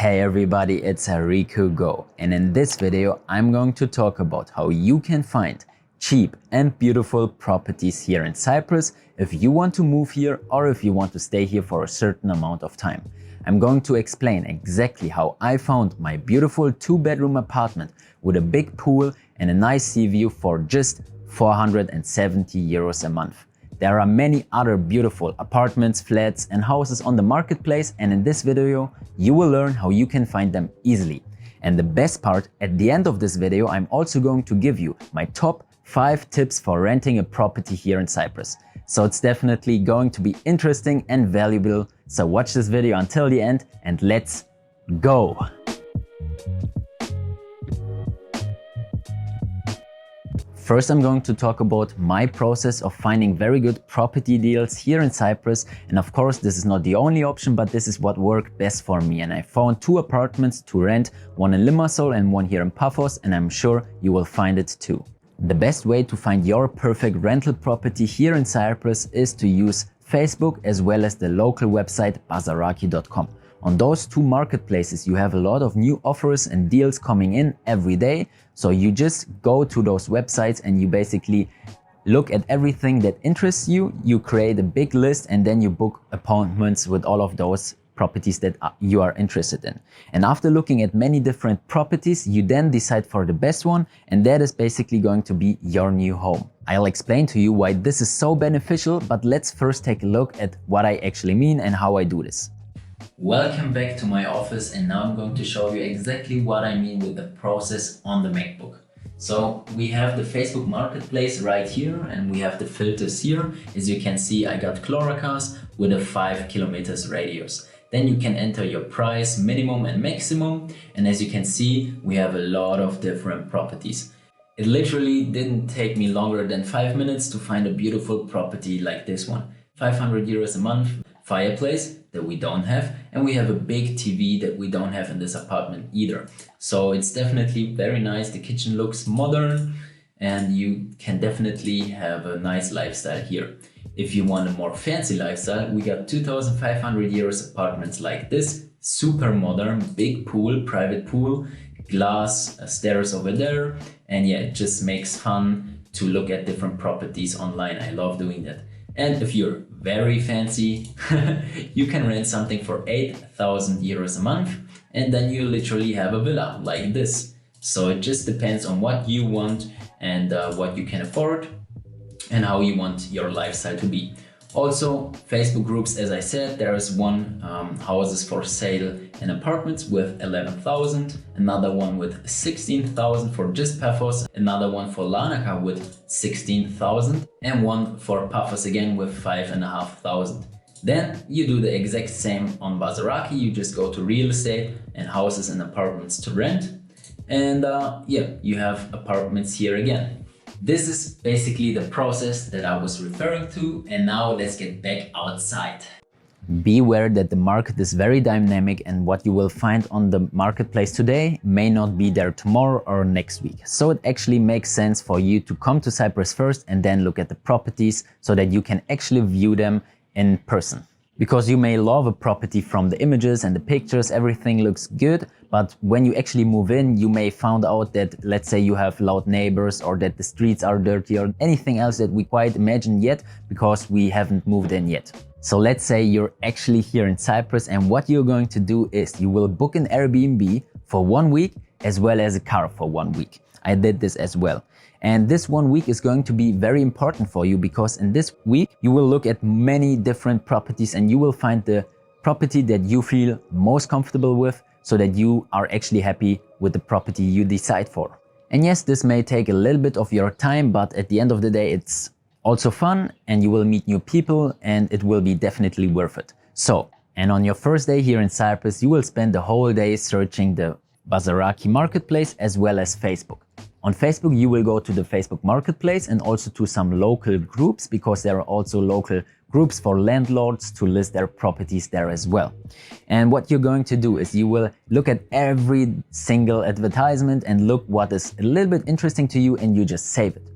Hey everybody, it's Riku Go, and in this video I'm going to talk about how you can find cheap and beautiful properties here in Cyprus if you want to move here or if you want to stay here for a certain amount of time. I'm going to explain exactly how I found my beautiful 2-bedroom apartment with a big pool and a nice sea view for just 470 euros a month. There are many other beautiful apartments, flats and houses on the marketplace, and in this video you will learn how you can find them easily. And the best part, at the end of this video I'm also going to give you my top 5 tips for renting a property here in Cyprus. So it's definitely going to be interesting and valuable, so watch this video until the end and let's go! First, I'm going to talk about my process of finding very good property deals here in Cyprus. And of course, this is not the only option, but this is what worked best for me. And I found 2 apartments to rent, one in Limassol and one here in Paphos, and I'm sure you will find it too. The best way to find your perfect rental property here in Cyprus is to use Facebook as well as the local website bazaraki.com. On those 2 marketplaces, you have a lot of new offers and deals coming in every day. So you just go to those websites and you basically look at everything that interests you. You create a big list and then you book appointments with all of those properties that you are interested in. And after looking at many different properties, you then decide for the best one, and that is basically going to be your new home. I'll explain to you why this is so beneficial, but let's first take a look at what I actually mean and how I do this. Welcome back to my office, and now I'm going to show you exactly what I mean with the process on the MacBook. So we have the Facebook Marketplace right here and we have the filters here. As you can see, I got Cloracas with a 5 kilometers radius. Then you can enter your price, minimum and maximum. And as you can see, we have a lot of different properties. It literally didn't take me longer than 5 minutes to find a beautiful property like this one. 500 euros a month, fireplace that we don't have, and we have a big TV that we don't have in this apartment either. So it's definitely very nice. The kitchen looks modern and you can definitely have a nice lifestyle here. If you want a more fancy lifestyle, we got 2,500 euros apartments like this, super modern, big pool, private pool, glass, stairs over there, and yeah, it just makes fun to look at different properties online. I love doing that. And if you're very fancy, you can rent something for 8,000 euros a month, and then you literally have a villa like this. So it just depends on what you want and what you can afford and how you want your lifestyle to be. Also, Facebook groups, as I said, there is one houses for sale and apartments with 11,000, another one with 16,000 for just Paphos, another one for Larnaca with 16,000, and one for Paphos again with 5,500. Then you do the exact same on Bazaraki. You just go to real estate and houses and apartments to rent, and yeah, you have apartments here again. This is basically the process that I was referring to, and now let's get back outside. Beware that the market is very dynamic, and what you will find on the marketplace today may not be there tomorrow or next week. So it actually makes sense for you to come to Cyprus first and then look at the properties so that you can actually view them in person. Because you may love a property from the images and the pictures, everything looks good, but when you actually move in, you may find out that, let's say, you have loud neighbors or that the streets are dirty or anything else that we quite imagine yet because we haven't moved in yet. So let's say you're actually here in Cyprus, and what you're going to do is you will book an Airbnb for 1 week as well as a car for 1 week. I did this as well. And this 1 week is going to be very important for you because in this week you will look at many different properties and you will find the property that you feel most comfortable with so that you are actually happy with the property you decide for. And yes, this may take a little bit of your time, but at the end of the day it's also fun and you will meet new people and it will be definitely worth it. So, and on your first day here in Cyprus, you will spend the whole day searching the Bazaraki marketplace as well as Facebook. On Facebook, you will go to the Facebook Marketplace and also to some local groups, because there are also local groups for landlords to list their properties there as well. And what you're going to do is you will look at every single advertisement and look what is a little bit interesting to you and you just save it.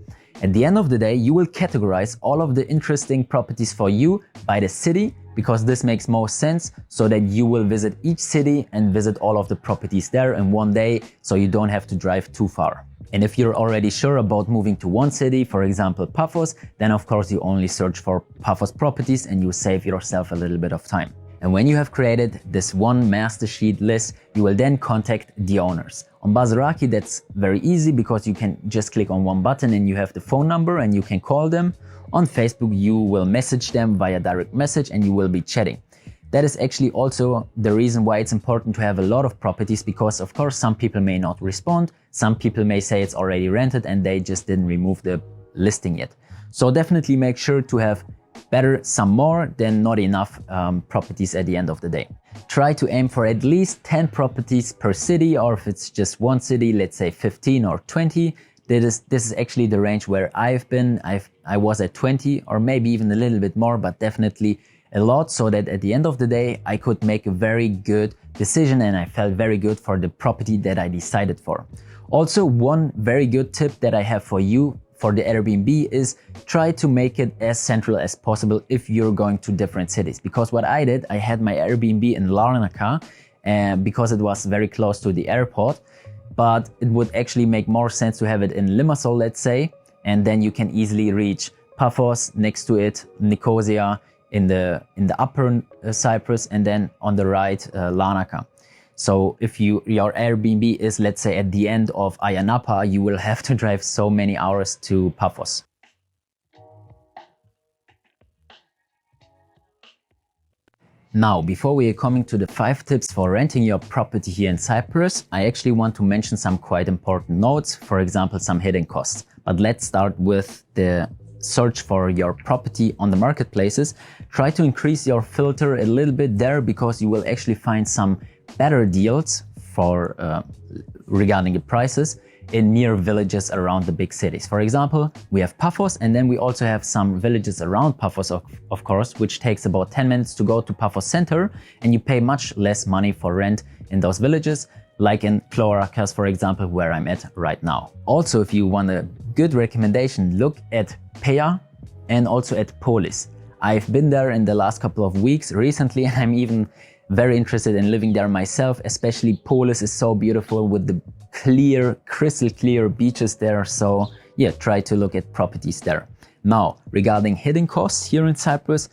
At the end of the day, you will categorize all of the interesting properties for you by the city because this makes most sense, so that you will visit each city and visit all of the properties there in one day, so you don't have to drive too far. And if you're already sure about moving to one city, for example Paphos, then of course you only search for Paphos properties and you save yourself a little bit of time. And when you have created this one master sheet list, you will then contact the owners. On Bazaraki that's very easy because you can just click on one button and you have the phone number and you can call them. On Facebook you will message them via direct message and you will be chatting. That is actually also the reason why it's important to have a lot of properties, because of course some people may not respond, some people may say it's already rented and they just didn't remove the listing yet. So definitely make sure to have better some more than not enough properties at the end of the day. Try to aim for at least 10 properties per city, or if it's just one city, let's say 15 or 20. This is actually the range where I've been. I was at 20 or maybe even a little bit more, but definitely a lot, so that at the end of the day I could make a very good decision and I felt very good for the property that I decided for. Also, one very good tip that I have for you for the Airbnb is try to make it as central as possible if you're going to different cities. Because what I did, I had my Airbnb in Larnaca because it was very close to the airport, but it would actually make more sense to have it in Limassol, let's say, and then you can easily reach Paphos, next to it Nicosia, in the upper Cyprus, and then on the right Larnaca. So if your Airbnb is, let's say, at the end of Ayia Napa, you will have to drive so many hours to Paphos. Now, before we are coming to the 5 tips for renting your property here in Cyprus, I actually want to mention some quite important notes, for example, some hidden costs. But let's start with the search for your property on the marketplaces. Try to increase your filter a little bit there, because you will actually find some better deals for regarding the prices in near villages around the big cities. For example, we have Paphos, and then we also have some villages around Paphos, of course, which takes about 10 minutes to go to Paphos center, and you pay much less money for rent in those villages, like in Cloacas, for example, where I'm at right now. Also, if you want a good recommendation, look at Pea and also at Polis. I've been there in the last couple of weeks recently, and I'm even very interested in living there myself. Especially Polis is so beautiful with the clear, crystal clear beaches there. So yeah, try to look at properties there. Now, regarding hidden costs here in Cyprus,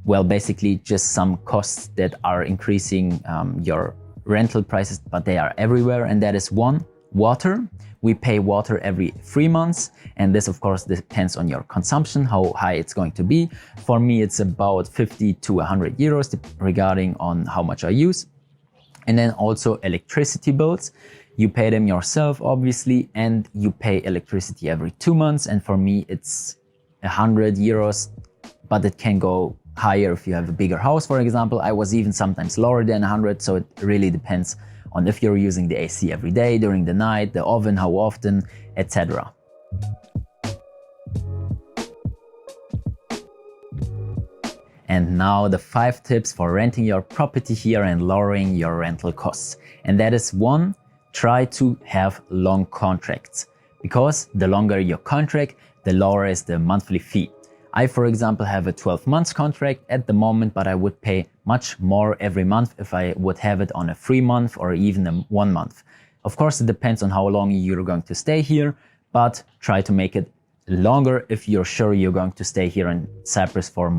well, basically just some costs that are increasing your rental prices, but they are everywhere, and that is one, water. We pay water every 3 months, and this of course depends on your consumption, how high it's going to be. For me, it's about 50 to 100 euros regarding on how much I use. And then also electricity bills. You pay them yourself, obviously, and you pay electricity every 2 months. And for me, it's 100 euros, but it can go higher if you have a bigger house, for example. I was even sometimes lower than 100, so it really depends on if you're using the AC every day, during the night, the oven, how often, etc. And now the 5 tips for renting your property here and lowering your rental costs. And that is 1, try to have long contracts, because the longer your contract, the lower is the monthly fee. I, for example, have a 12 months contract at the moment, but I would pay much more every month if I would have it on a 3 month or even a 1 month. Of course, it depends on how long you're going to stay here, but try to make it longer if you're sure you're going to stay here in Cyprus for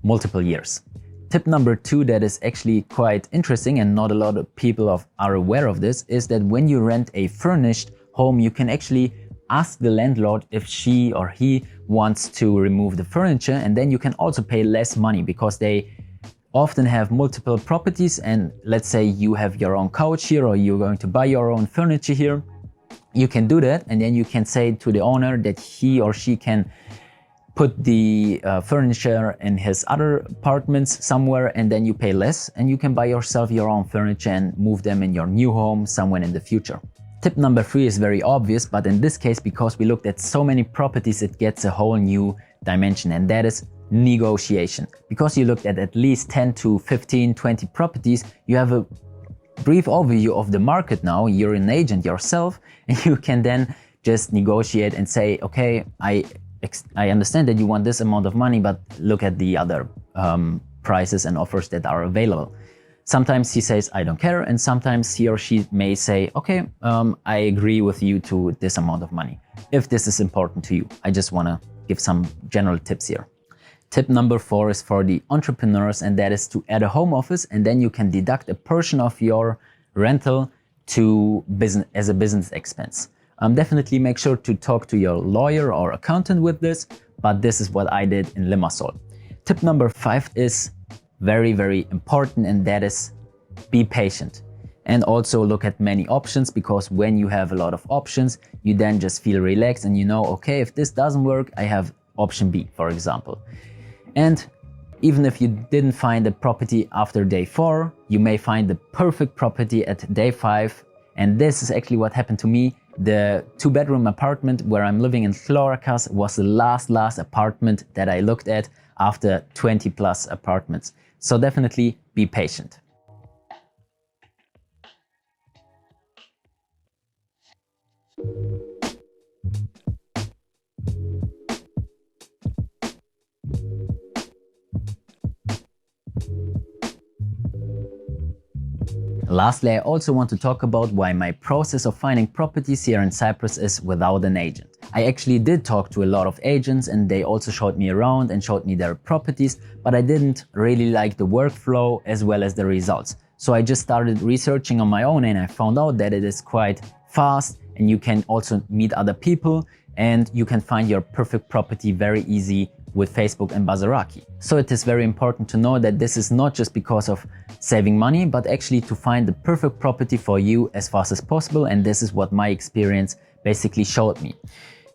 multiple years. Tip number 2 that is actually quite interesting, and not a lot of people are aware of this, is that when you rent a furnished home, you can actually ask the landlord if she or he wants to remove the furniture, and then you can also pay less money, because they often have multiple properties, and let's say you have your own couch here or you're going to buy your own furniture here. You can do that, and then you can say to the owner that he or she can put the furniture in his other apartments somewhere, and then you pay less and you can buy yourself your own furniture and move them in your new home somewhere in the future. Tip number 3 is very obvious, but in this case, because we looked at so many properties, it gets a whole new dimension, and that is negotiation. Because you looked at least 10 to 15, 20 properties, you have a brief overview of the market now. You're an agent yourself, and you can then just negotiate and say, okay, I understand that you want this amount of money, but look at the other prices and offers that are available. Sometimes he says, I don't care, and sometimes he or she may say, okay, I agree with you to this amount of money, if this is important to you. I just want to give some general tips here. Tip number 4 is for the entrepreneurs, and that is to add a home office, and then you can deduct a portion of your rental to business as a business expense. Definitely make sure to talk to your lawyer or accountant with this, but this is what I did in Limassol. Tip number 5 is very, very important, and that is be patient and also look at many options, because when you have a lot of options, you then just feel relaxed and you know, okay, if this doesn't work, I have option B, for example. And even if you didn't find a property after day 4, you may find the perfect property at day 5. And this is actually what happened to me. The 2-bedroom apartment where I'm living in Chlorakas was the last apartment that I looked at after 20 plus apartments. So definitely be patient. Lastly, I also want to talk about why my process of finding properties here in Cyprus is without an agent. I actually did talk to a lot of agents, and they also showed me around and showed me their properties, but I didn't really like the workflow as well as the results. So I just started researching on my own, and I found out that it is quite fast, and you can also meet other people, and you can find your perfect property very easy with Facebook and Bazaraki. So it is very important to know that this is not just because of saving money, but actually to find the perfect property for you as fast as possible, and this is what my experience basically showed me.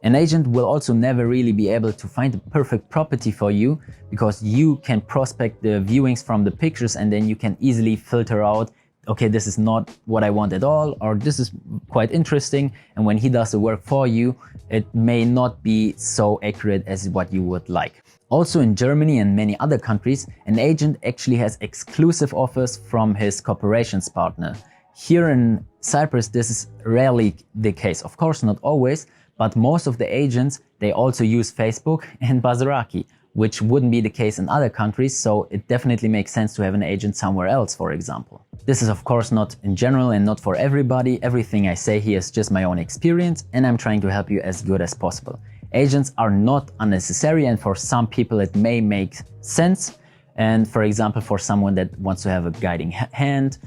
An agent will also never really be able to find the perfect property for you, because you can prospect the viewings from the pictures, and then you can easily filter out, okay, this is not what I want at all, or this is quite interesting. And when he does the work for you, it may not be so accurate as what you would like. Also in Germany and many other countries, an agent actually has exclusive offers from his cooperations partner. Here in Cyprus, this is rarely the case. Of course, not always, but most of the agents, they also use Facebook and Bazaraki, which wouldn't be the case in other countries, so it definitely makes sense to have an agent somewhere else, for example. This is of course not in general and not for everybody. Everything I say here is just my own experience, and I'm trying to help you as good as possible. Agents are not unnecessary, and for some people it may make sense. And for example, for someone that wants to have a guiding hand,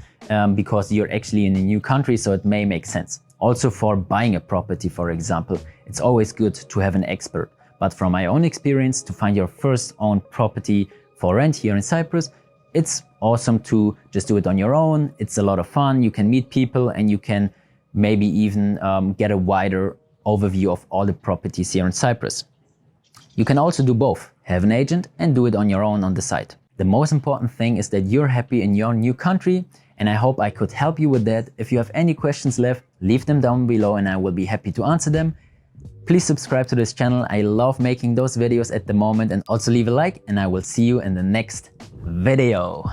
because you're actually in a new country, so it may make sense. Also for buying a property, for example, it's always good to have an expert. But from my own experience, to find your first own property for rent here in Cyprus, it's awesome to just do it on your own. It's a lot of fun. You can meet people, and you can maybe even get a wider overview of all the properties here in Cyprus. You can also do both, have an agent and do it on your own on the side. The most important thing is that you're happy in your new country, and I hope I could help you with that. If you have any questions left, leave them down below and I will be happy to answer them. Please subscribe to this channel. I love making those videos at the moment, and also leave a like, and I will see you in the next video.